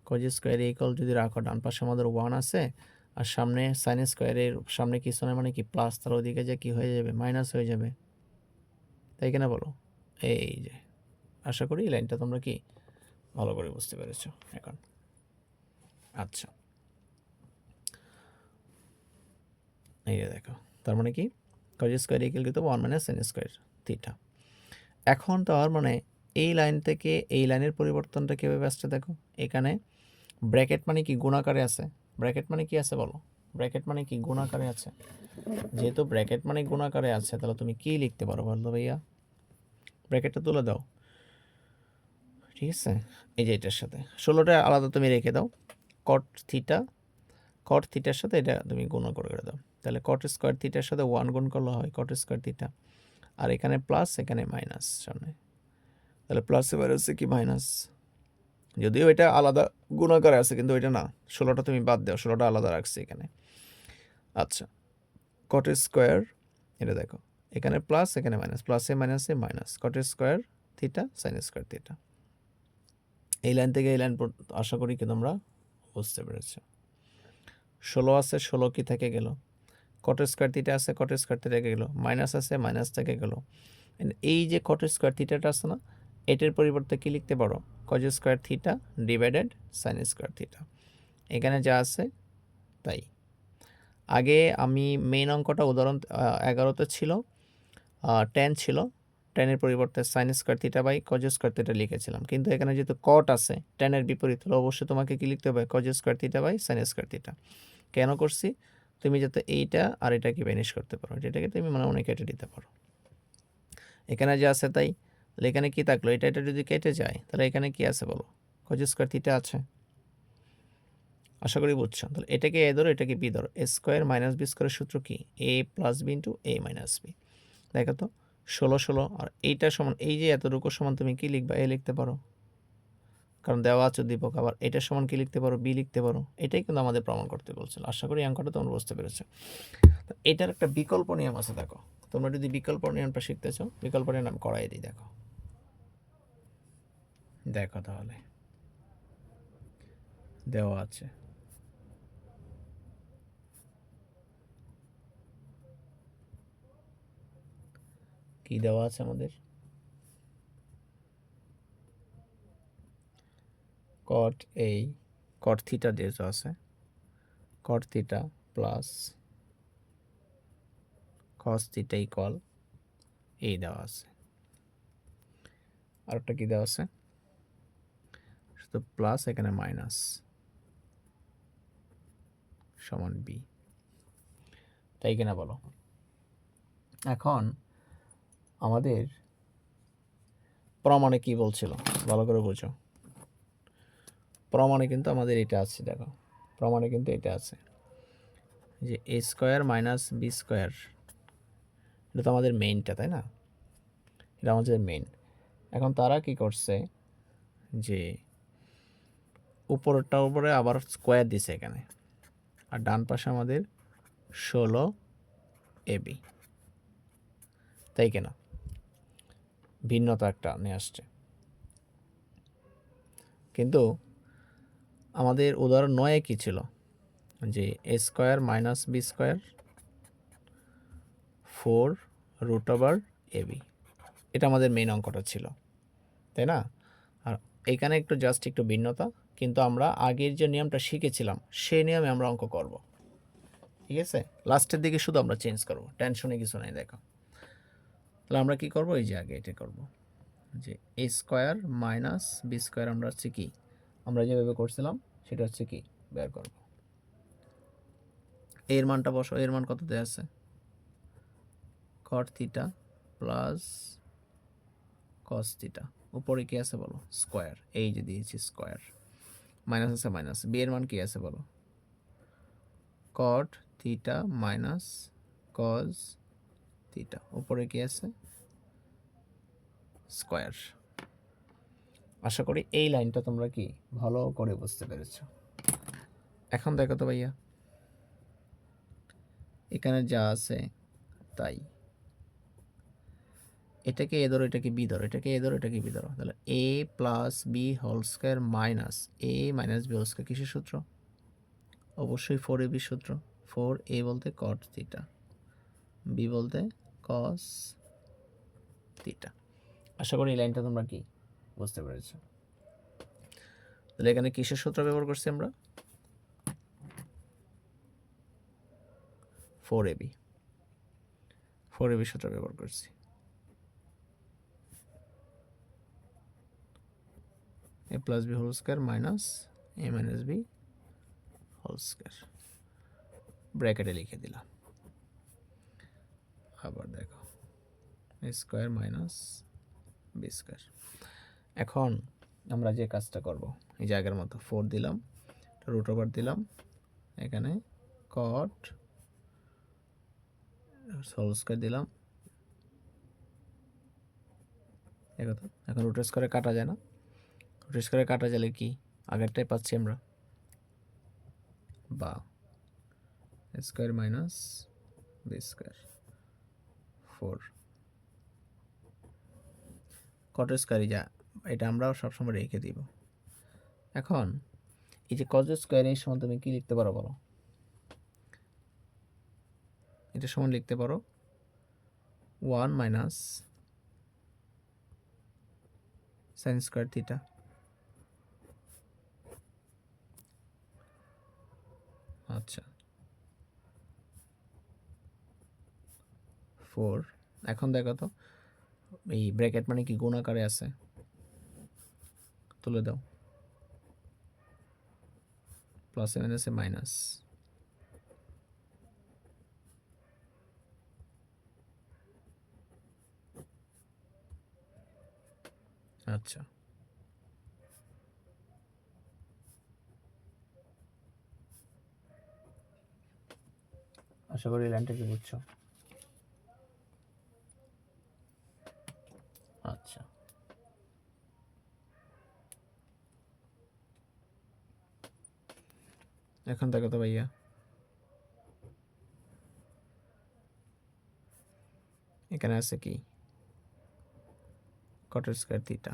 কজ স্কোয়ার ইকুয়াল যদি রাখো, ডান পাশে আমাদের 1 আছে আর সামনে সাইন স্কোয়ারের সামনে কিছু না, মানে কি প্লাস, তার ওদিকে যে কি হয়ে যাবে, মাইনাস হয়ে যাবে, তাই কিনা বলো। এই যে আশা করি এই লাইনটা তোমরা কি ভালো করে বুঝতে পেরেছো এখন। আচ্ছা, এই যে দেখো, তার মানে কি কজ স্কোয়ার ইকুয়াল কিন্তু 1 মাইনাস সাইন স্কোয়ার থিটা। এখন তার মানে এই লাইন থেকে এই লাইনের পরিবর্তনটা কীভাবে আসছে দেখো, এখানে ব্র্যাকেট মানে কি গুণাকারে আছে, ব্র্যাকেট মানে কি আছে বলো, ব্র্যাকেট মানে কি গুণাকারে আছে। যেহেতু ব্র্যাকেট মানে গুণাকারে আছে, তাহলে তুমি কি লিখতে পারো বলো ভাইয়া, ব্র্যাকেটটা তুলে দাও, ঠিক আছে। এই যে এটার সাথে 16টা আলাদা তুমি রেখে দাও, কট থিটা, কট থিটার সাথে এটা তুমি গুণ করে দাও, তাহলে কট স্কোয়ার থিটার সাথে 1 গুণ করলে হয় কট স্কোয়ার থিটা। আর এখানে প্লাস, এখানে মাইনাস সামনে, তাহলে প্লাসে বেরোচ্ছে কি মাইনাস, যদিও এটা আলাদা গুণাকারে আছে কিন্তু ওইটা না, 16টা তুমি বাদ দাও, 16টা আলাদা রাখছি এখানে। আচ্ছা, কট স্কোয়ার, এটা দেখো এখানে প্লাস এখানে মাইনাস, প্লাসে মাইনাসে minus, cot square theta sine square theta. এই লাইন থেকে এই লাইন আশা করি কি তোমরা বুঝতে পেরেছো। 16 আছে, 16 কি থেকে গেল, কট স্কোয়ার থিটা আছে, কট স্কোয়ার থিটা থেকে গেল, মাইনাস আছে, মাইনাস থেকে গেল। এই যে কট স্কোয়ার থিটাটা আছে না, এটার পরিবর্তে কি লিখতে পারো, cause square theta divided sign square theta. এখানে যা আছে তাই। আগে আমি মেইন অঙ্কটা উদাহরণ 11তে ছিল, tan ছিল, ট্যানের পরিবর্তে sine square theta by cos square theta লিখেছিলাম, কিন্তু এখানে যেহেতু কট আছে ট্যানের বিপরীত হলে অবশ্যই তোমাকে কি লিখতে হবে, cos square theta by sine square theta. কেন করছি, তুমি যাতে এইটা আর এটাকে ভ্যানিশ করতে পারো, যেটাকে তুমি মনে মনে কেটে দিতে পারো। এখানে যে আছে তাই, তাহলে এখানে কি থাকলো, এটা এটা যদি কেটে যায় তাহলে এখানে কি আছে বলো, কজ স্কোয়ার থিটা আছে। আশা করি বুঝছো। তাহলে এটাকে এ ধরো, এটাকে বি ধরো, এ স্কোয়ার মাইনাস বি স্কোয়ারের সূত্র কি, এ প্লাস বি ইন্টু এ মাইনাস বি। দেখো তো 16 আর এইটা সমান, এই যে এতটুকু সমান তুমি কি লিখবা, এ লিখতে পারো, কারণ দেওয়া আছে উদ্দীপক। আবার এটা সমান কি লিখতে পারো, বি লিখতে পারো। এটাই কিন্তু আমাদের প্রমাণ করতে বলছিল। আশা করি অঙ্কটা তোমরা বুঝতে পেরেছো। এটার একটা বিকল্প নিয়ম আছে, দেখো তোমরা যদি বিকল্প নিয়মটা শিখতে চাও, বিকল্প নিয়ম করাই দিই। দেখো দেখো তাহলে দেওয়া আছে, কি দেওয়া আছে আমাদের, কট এই কট থিটা যেহেতু আছে, কট theta plus cos theta equal এই দেওয়া আছে। আর একটা কি দেওয়া আছে, শুধু প্লাস এখানে মাইনাস সমান বি, তাই কিনা বলো। এখন আমাদের প্রমাণে কি বলছিল ভালো করে বুঝো। প্রমাণে কিন্তু আমাদের এটা আছে, দেখো প্রমাণে কিন্তু এটা আছে যে A square minus B square, এটা তো আমাদের মেইনটা, তাই না, এটা আমাদের মেইন। এখন তারা কি করছে যে উপরেরটা উপরে আবার স্কোয়ার দিছে এখানে, আর ডান পাশে আমাদের 16 এবি, তাই কেনা ভিন্নতা একটা নিয়ে আসছে। কিন্তু আমাদের উদাহরণ 9 কি ছিল, যে A square minus B square 4√এবি, এটা আমাদের মেইন অঙ্কটা ছিল, তাই না। আর এইখানে একটু জাস্ট একটু ভিন্নতা, কিন্তু আমরা আগের যে নিয়মটা শিখেছিলাম সেই নিয়মে আমরা অঙ্ক করব, ঠিক আছে। লাস্টের দিকে শুধু আমরা চেঞ্জ করব, টেনশনে কিছু নাই। দেখো তাহলে আমরা কি করব, এই যে আগে এটা করব, যে A square minus B square আমরা হচ্ছে কি, আমরা যেভাবে করছিলাম সেটা হচ্ছে কি বের করব। এর মানটা বসো, এর মান কত দেওয়া আছে, কট থিটা প্লাস কস থিটা, উপরে কি আছে বলো, স্কোয়ার, এই যে দিয়েছি স্কোয়ার, মাইনাস আছে মাইনাস, বি এর মান কি আছে বলো, কট থিটা মাইনাস কস থিটা, উপরে কি আছে স্কোয়ার। আশা করি এই লাইনটা তোমরা কি ভালো করে বুঝতে পেরেছ। এখন দেখো তো ভাইয়া, এখানে যা আছে তাই, এটাকে এ ধরো, এটাকে বি ধরো, এটাকে এ ধরো, এটাকে বি ধরো, তাহলে A plus B whole square minus A minus B whole square কিসের সূত্র, অবশ্যই 4ab সূত্র। 4a বলতে কট থিটা, বি বলতে কস থিটা। আশা করি এই লাইনটা তোমরা কি বুঝতে পেরেছো। তাহলে এখানে কিসের সূত্র ব্যবহার করছি আমরা, 4ab সূত্র ব্যবহার করছি। A plus B whole square minus A minus B whole square, ব্র্যাকেটে লিখে দিলাম। আবার দেখো A square minus B square. এখন আমরা যে কাজটা করব, এই জায়গার মতো 4 দিলাম, রুট ওভার দিলাম, এখানে কট হোল স্কোয়ার দিলাম, এখন রুট স্কোয়ারে কাটা যায় না, রুট স্কোয়ারে কাটা গেলে কি আগেরটাই পাচ্ছি আমরা, বা স্কোয়ার মাইনাস বি স্কোয়ার 4 কট স্কোয়ারই যা, এটা আমরা সবসময় রেখে দিব। এখন এই যে কজ স্কোয়ার এর সমান তুমি কি লিখতে পারো বলো, এটা সমান লিখতে পারো 1 মাইনাস সাইন স্কোয়ার থিটা। আচ্ছা 4, এখন দেখো তো এই ব্র্যাকেট মানে কি গুণ আকারে আছে, তুলে দাও, প্লাসে মাইনাসে মাইনাস, আচ্ছা আশা করি লাইনটা কি বুঝছো। আচ্ছা এখন দেখো তো ভাইয়া, এখানে আছে কি কট স্কয়ার থিটা,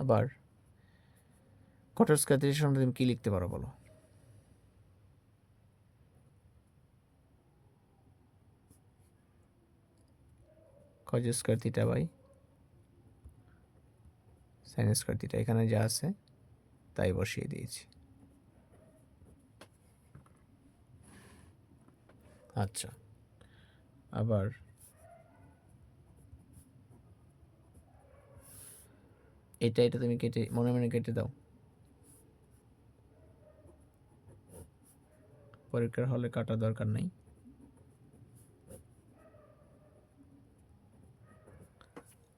আবার কট স্কয়ার থিটার সামনে তুমি কি লিখতে পারো বলো, cos square theta by sine square theta, এখানে যা আছে তাই বসিয়ে দিয়েছি। আচ্ছা আবার এটা তুমি কেটে মনে মনে কেটে দাও, পরীক্ষার হলে কাটা দরকার নেই।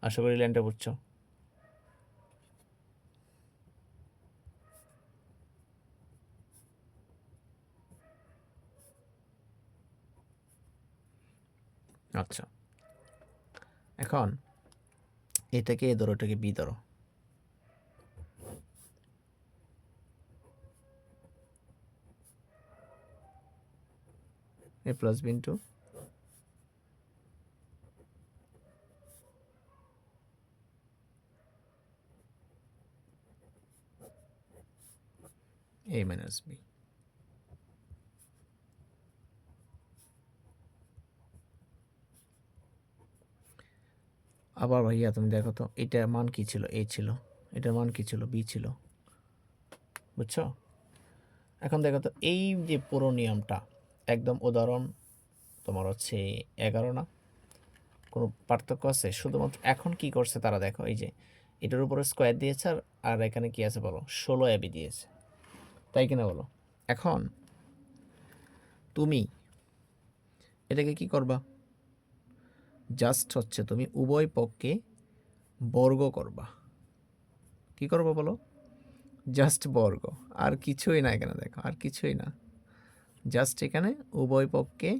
আশা করি লাইনটা বুঝছো। আচ্ছা এখন এটাকে এ ধরো, এটাকে বি ধরো, A plus B into A minus B. আবার ভাইয়া তুমি দেখো তো এটার মান কি ছিল, এ ছিল, এটার মান কি ছিল, বি ছিল, বুঝছো। এখন দেখো তো এই যে পুরো নিয়মটা একদম উদাহরণ তোমার হচ্ছে 11 না, কোনো পার্থক্য আছে, শুধুমাত্র এখন কি করছে তারা দেখো, এই যে এটার উপরে স্কোয়ার দিয়েছে আর এখানে কি আছে বলো, 16 এবি দিয়েছে, তাই কিনা বলো। এখন তুমি এটাকে কি করবা, জাস্ট হচ্ছে তুমি উভয় পক্ষে বর্গ করবা, কি করবা বলো, জাস্ট বর্গ, আর কিছুই না, এখানে দেখো আর কিছুই না, জাস্ট এখানে উভয় পক্ষে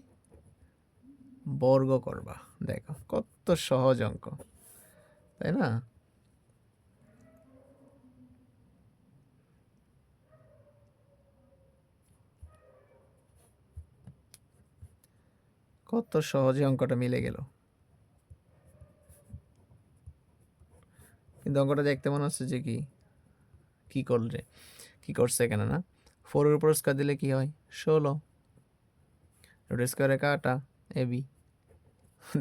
বর্গ করবা। দেখো কত সহজ অঙ্ক, তাই না। কত সহজে অঙ্কটা মিলে গেল, কিন্তু অঙ্কটা দেখতে মনে হচ্ছে যে কি করলে, কি করছে এখানে না, 4-এর উপর স্কয়ার দিলে কি হয়, 16, রুট স্কয়ারে কাটা এবি।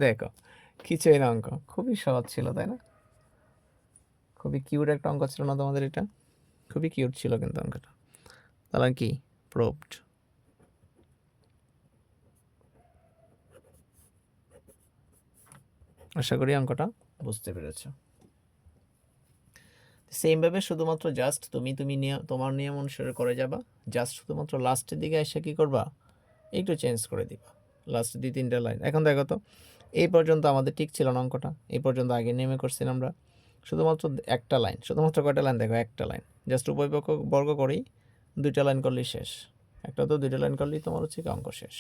দেখো কিছুই না, অঙ্ক খুবই সহজ ছিল, তাই না। খুবই কিউট একটা অঙ্ক ছিল না তোমাদের, এটা খুবই কিউট ছিল কিন্তু অঙ্কটা। তাহলে কি প্রুভড। আশা করি অঙ্কটা বুঝতে পেরেছ। সেমভাবে শুধুমাত্র জাস্ট তুমি তোমার নিয়ম অনুসারে করে যাবা, জাস্ট শুধুমাত্র লাস্টের দিকে এসে কি করবা, একটু চেঞ্জ করে দিবা লাস্ট 2-3টা লাইন। এখন দেখো তো এই পর্যন্ত আমাদের ঠিক ছিল না অঙ্কটা, এই পর্যন্ত আগে নেমে করছিলাম আমরা, শুধুমাত্র একটা লাইন, শুধুমাত্র কয়টা লাইন দেখো, একটা লাইন, জাস্ট উভয় পক্ষ বর্গ করেই 2টা লাইন করলেই শেষ, একটা তো 2টা লাইন করলেই তোমার হচ্ছে কি অঙ্ক শেষ।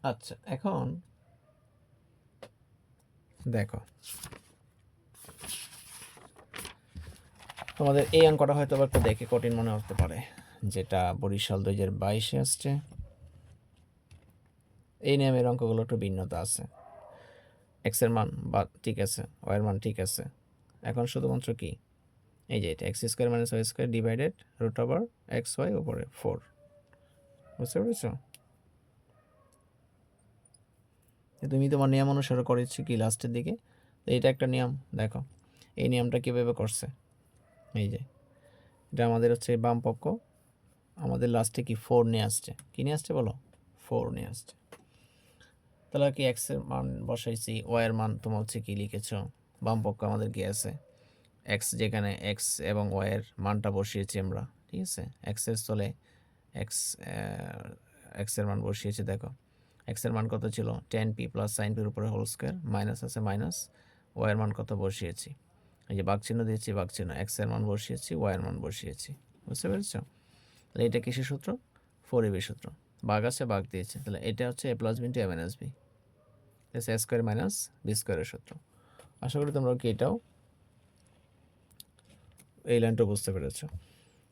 আচ্ছা এখন দেখো তোমাদের এই অঙ্কটা হয়তো একটু দেখে কঠিন মনে হতে পারে, যেটা বরিশাল 2022-এ আসছে। এই নিয়মের অঙ্কগুলো একটু ভিন্নতা আছে, এক্সের মান বা ঠিক আছে, ওয়ের মান ঠিক আছে, এখন শুধুমাত্র কি এই যে এটা X square minus Y square divided root over X Y উপরে 4, বুঝতে পেরেছো। তুমি তোমার নিয়ম অনুসারে করেছি কি লাস্টের দিকে, তো এটা একটা নিয়ম, দেখো এই নিয়মটা কীভাবে করছে, এই যে এটা আমাদের হচ্ছে বাম পক্ষ, আমাদের লাস্টে কি 4 নিয়ে আসছে, কি নিয়ে আসছে বলো, 4 নিয়ে আসছে। তাহলে কি এক্স এর মান বসাইছি, ওয়াই এর মান তোমার হচ্ছে কি লিখেছো, বাম পক্ষ আমাদের কি আছে এক্স, যেখানে এক্স এবং ওয়াই এর মানটা বসিয়েছি আমরা, ঠিক আছে। এক্স এর স্থলে এক্স এর মান বসিয়েছি। দেখো এক্স এর মান কত ছিল 10p প্লাস সাইন পির উপরে হোল স্কোয়ার, মাইনাস আছে মাইনাস, ওয়াই এর মান কত বসিয়েছি, এই যে বাঘ চিহ্ন দিয়েছি, বাঘ চিহ্ন এক্স এর মান বসিয়েছি, ওয়াই এর মান বসিয়েছি, বুঝতে পেরেছো। তাহলে এটা কিসের সূত্র, 4ab সূত্র। বাঘ আছে বাঘ দিয়েছে, তাহলে এটা হচ্ছে a plus B into a minus B, A square minus B স্কোয়ারের সূত্র। আশা করি তোমরা কি এটাও এই লাইনটা বুঝতে পেরেছো।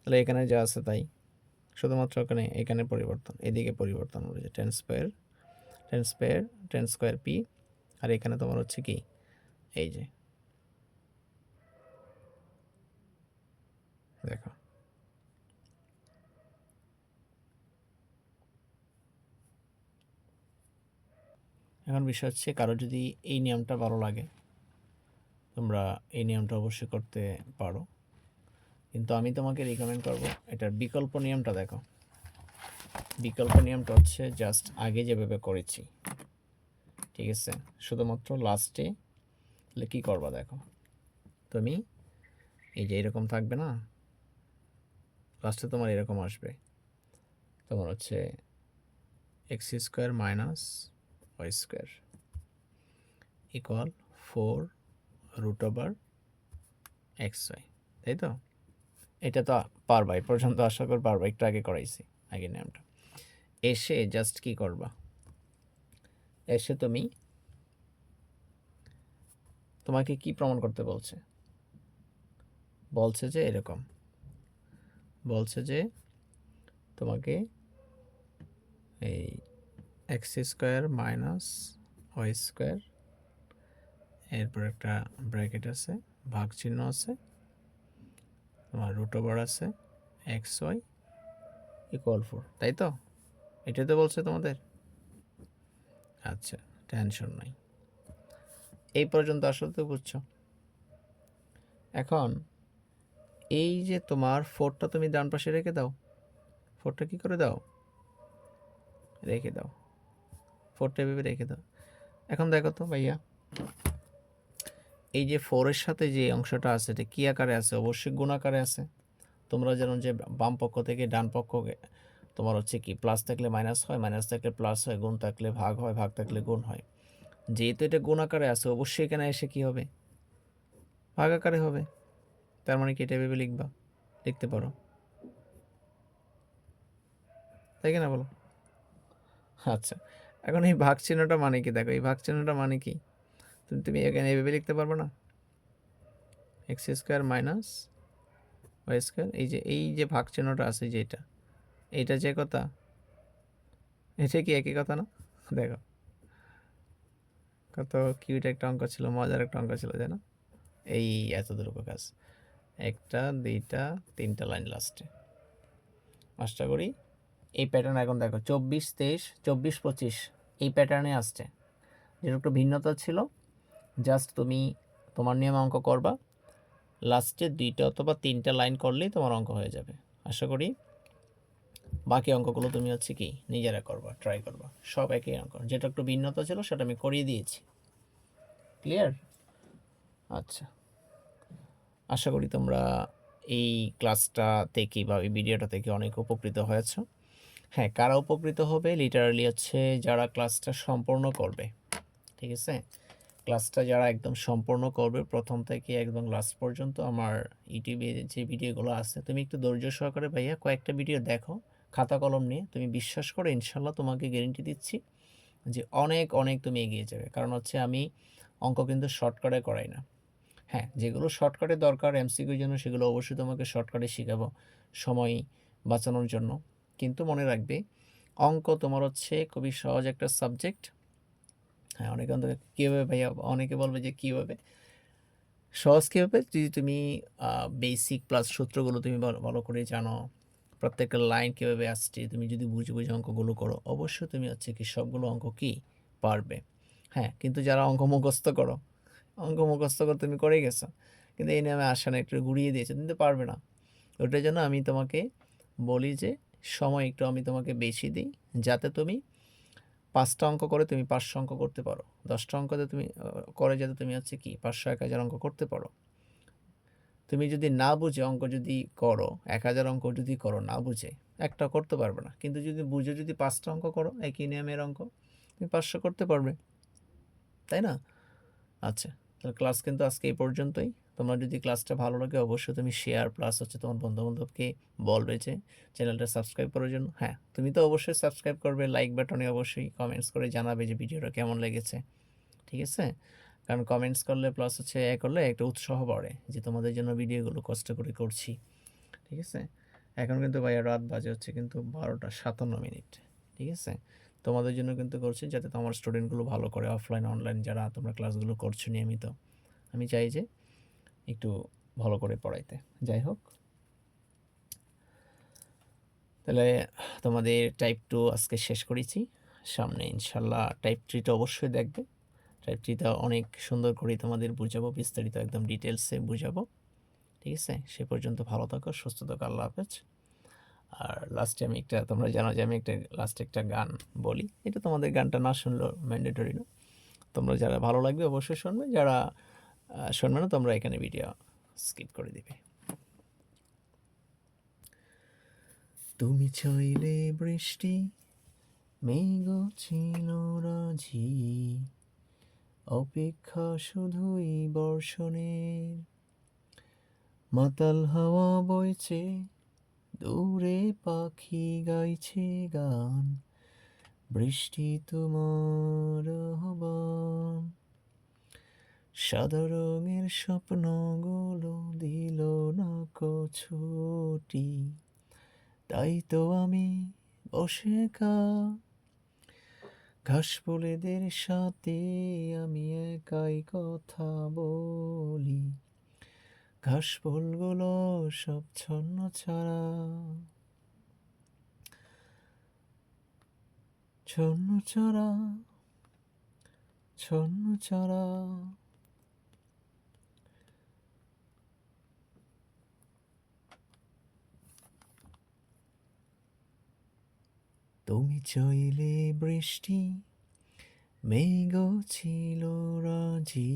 তাহলে এখানে যা আছে তাই, শুধুমাত্র এখানে পরিবর্তন, এদিকে পরিবর্তন হয়েছে টেন স্কোয়ার পি, আর এখানে তোমার হচ্ছে কি এই যে দেখো এখন বিষয় হচ্ছে কারো যদি এই নিয়মটা ভালো লাগে তোমরা এই নিয়মটা অবশ্যই করতে পারো, কিন্তু আমি তোমাকে রিকমেন্ড করব এটার বিকল্প নিয়মটা দেখো। বিকল্প নিয়মটা হচ্ছে জাস্ট আগে যেভাবে করেছি, ঠিক আছে, শুধুমাত্র লাস্টে কী করবা দেখো, তুমি এই যে এরকম থাকবে না, লাস্টে তোমার এরকম আসবে, তোমার হচ্ছে X square minus Y square equal 4√x/, তাই তো। এটা তো পারবা, এই পর্যন্ত আশা করি পারবা, একটু আগে করাইছি আগে নিয়মটা। এসে জাস্ট কি করবা, এসে তুমি তোমাকে কি প্রমাণ করতে বলছে, বলছে যে এরকম, বলছে যে তোমাকে এই X square minus Y square, এরপর একটা ব্র্যাকেট আছে, ভাগ চিহ্ন আছে, তোমার √ আছে xy ইকুয়াল 4, তাই তো। এটাই তো বলছে তোমাদের। আচ্ছা, টেনশন নাই, এই পর্যন্ত আসলে তো বুঝছো। এখন এই যে তোমার 4টা তুমি ডান পাশে রেখে দাও, 4টা কী করে দাও, রেখে দাও, 4টা এভাবে রেখে দাও। এখন দেখো তো ভাইয়া, এই যে 4-এর সাথে যে অংশটা আছে এটা কী আকারে আছে, অবশ্যই গুণ আকারে আছে। তোমরা যেন যে বাম পক্ষ থেকে ডান পক্ষকে তোমার হচ্ছে কি প্লাস থাকলে মাইনাস হয়, মাইনাস থাকলে প্লাস হয়, গুণ থাকলে ভাগ হয়, ভাগ থাকলে গুণ হয়। যেহেতু এটা গুণ আকারে আছে অবশ্যই এখানে এসে কি হবে, ভাগ আকারে হবে। তার মানে কি এটা ভেবে লিখতে পারো, তাই কি না বলো। আচ্ছা, এখন এই ভাগ চিহ্নটা মানে কি দেখো, এই ভাগ চিহ্নটা মানে কি তুমি এখানে এভাবে লিখতে পারবে না, X square minus Y square, এই যে ভাগ চিহ্নটা আছে যে এইটা যে কথা, এটা কি একই কথা না। দেখো কত কিউট একটা অঙ্ক ছিল, মজার একটা অঙ্ক ছিল, জানো। এই এতটুকু কাজ, 1টা 2টা 3টা লাইন লাস্টে। আশা করি এই প্যাটার্ন এখন দেখো 24 23 24 25 এই প্যাটার্নে আসছে, যেটা একটু ভিন্নতা ছিল। জাস্ট তুমি তোমার নিয়মে অঙ্ক করবা, লাস্টে 2টা অথবা 3টা লাইন করলেই তোমার অঙ্ক হয়ে যাবে। আশা করি বাকি অঙ্কগুলো তুমি হচ্ছে কি নিজেরা করবা, ট্রাই করবা, সব একই অঙ্ক, যেটা একটু ভিন্নতা ছিল সেটা আমি করিয়ে দিয়েছি। ক্লিয়ার? আচ্ছা, আশা করি তোমরা এই ক্লাসটা থেকে বা এই ভিডিওটা থেকে অনেক উপকৃত হয়েছ। হ্যাঁ, কারা উপকৃত হবে, লিটারালি হচ্ছে যারা ক্লাসটা সম্পূর্ণ করবে, ঠিক আছে। ক্লাসটা যারা একদম সম্পূর্ণ করবে প্রথম থেকে একদম লাস্ট পর্যন্ত, আমার ইউটিউবে যে ভিডিওগুলো আছে তুমি একটু ধৈর্য সহকারে ভাইয়া কয়েকটা ভিডিও দেখো খাতা কলম নিয়ে, তুমি বিশ্বাস করো ইনশাল্লাহ তোমাকে গ্যারেন্টি দিচ্ছি যে অনেক অনেক তুমি এগিয়ে যাবে। কারণ হচ্ছে আমি অঙ্ক কিন্তু শর্টকাটে করাই না। হ্যাঁ, যেগুলো শর্টকাটে দরকার এমসিকিউর জন্য সেগুলো অবশ্যই তোমাকে শর্টকাটে শেখাবো সময় বাঁচানোর জন্য। কিন্তু মনে রাখবে অঙ্ক তোমার হচ্ছে খুবই সহজ একটা সাবজেক্ট। হ্যাঁ, অনেকে কীভাবে ভাইয়া, অনেকে বলবে যে কীভাবে সহজ, কীভাবে যদি তুমি বেসিক প্লাস সূত্রগুলো তুমি ভালো করে জানো, প্রত্যেকটা লাইন কীভাবে আসছে তুমি যদি বুঝে বুঝে অঙ্কগুলো করো, অবশ্যই তুমি হচ্ছে কি সবগুলো অঙ্ক কি পারবে। হ্যাঁ, কিন্তু যারা অঙ্ক মুখস্থ করো, অঙ্ক মুখস্থ করে তুমি করে গেছো কিন্তু এই নামে আসা না, একটু ঘুরিয়ে দিয়েছো, কিন্তু পারবে না। ওটার জন্য আমি তোমাকে বলি যে সময় একটু আমি তোমাকে বেশি দিই, যাতে তুমি 5টা অঙ্ক করে তুমি 500 অঙ্ক করতে পারো। 10টা অঙ্কতে তুমি করে যাতে তুমি হচ্ছে কি 500, 1000 অঙ্ক করতে পারো। তুমি যদি না বুঝে অঙ্ক যদি করো, 1000 অঙ্ক যদি করো না বুঝে, একটা করতে পারবে না। কিন্তু যদি বুঝে যদি 5টা অঙ্ক করো, একই নিয়মের অঙ্ক, তুমি 500 করতে পারবে। তাই না? আচ্ছা, তাহলে ক্লাস কিন্তু আজকে এই পর্যন্তই। তোমার যদি ক্লাসটা ভালো লাগে অবশ্যই তুমি শেয়ার প্লাস হচ্ছে তোমার বন্ধু-বান্ধবকে বলবে যে চ্যানেলটা সাবস্ক্রাইব করার জন্য। হ্যাঁ, তুমি তো অবশ্যই সাবস্ক্রাইব করবে, লাইক বাটনে অবশ্যই কমেন্টস করে জানাবে যে ভিডিওটা কেমন লেগেছে। ঠিক আছে? কারণ কমেন্টস করলে প্লাস হচ্ছে করলে একটা উৎসাহ বাড়ে যে তোমাদের জন্য ভিডিওগুলো কষ্ট করে করছি। ঠিক আছে? এখন কিন্তু ভাইয়া রাত বাজে হচ্ছে কিন্তু 12টা 57 মিনিট। ঠিক আছে? তোমাদের জন্য কিন্তু করছি যাতে তোমার স্টুডেন্টগুলো ভালো করে অফলাইন, অনলাইন যারা তোমরা ক্লাসগুলো করছো নিয়মিত। আমি চাই যে একটু ভালো করে পড়াইতে। যাই হোক, তাহলে তোমাদের টাইপ 2 আজকে শেষ করেছি। সামনে ইনশাল্লাহ টাইপ 3টা অবশ্যই দেখবে। টাইপ 3টা অনেক সুন্দর করে তোমাদের বুঝাবো, বিস্তারিত একদম ডিটেলসে বুঝাবো। ঠিক আছে? সে পর্যন্ত ভালো থাকো, সুস্থ থাকো। আল্লাহ হাফেজ। আর লাস্টে আমি একটা, তোমরা জানো যে আমি একটা লাস্টে একটা গান বলি। এটা তোমাদের গানটা না শুনলেও ম্যান্ডেটরি না। তোমরা যারা ভালো লাগবে অবশ্যই শুনবে, যারা শুনবে না তোমরা এখানে ভিডিও স্কিপ করে দিবে। তুমি চাইলে বৃষ্টি, মেঘ ছিল রাজি, অপেক্ষা শুধুই বর্ষণের। মাতাল হাওয়া বইছে, দূরে পাখি গাইছে গান, বৃষ্টি তোমার আহ্বান। সাদা রঙের স্বপ্নগুলো দিল না ছুটি, তাই তো আমি বসে ঘাস ফুলেদের সাথে আমি একাই কথা বলি। ঘাস ফুলগুলো সব ছন্ন ছাড়া, ছন্ন ছাড়া, ছন্ন ছাড়া। তুমি চাইলে বৃষ্টি, মেঘ ছিল রাজি,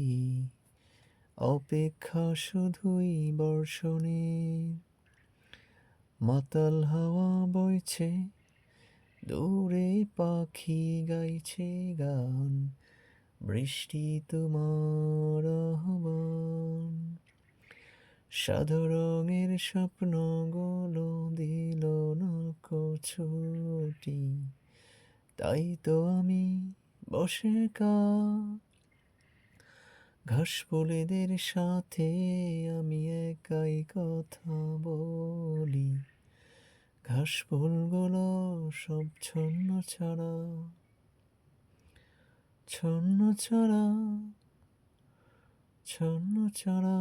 অপেক্ষা শুধুই বর্ষণের। মাতাল হাওয়া বইছে, দূরে পাখি গাইছে গান, বৃষ্টি তোমার আহ্বান। সাদা রঙের স্বপ্নগুলো দিল না ছুটি, তাই তো আমি বসে ঘাস ফুলেদের সাথে আমি একাই কথা বলি। ঘাস ফুলগুলো সব ছন্ন ছাড়া, ছন্ন ছাড়া, ছন্ন ছাড়া।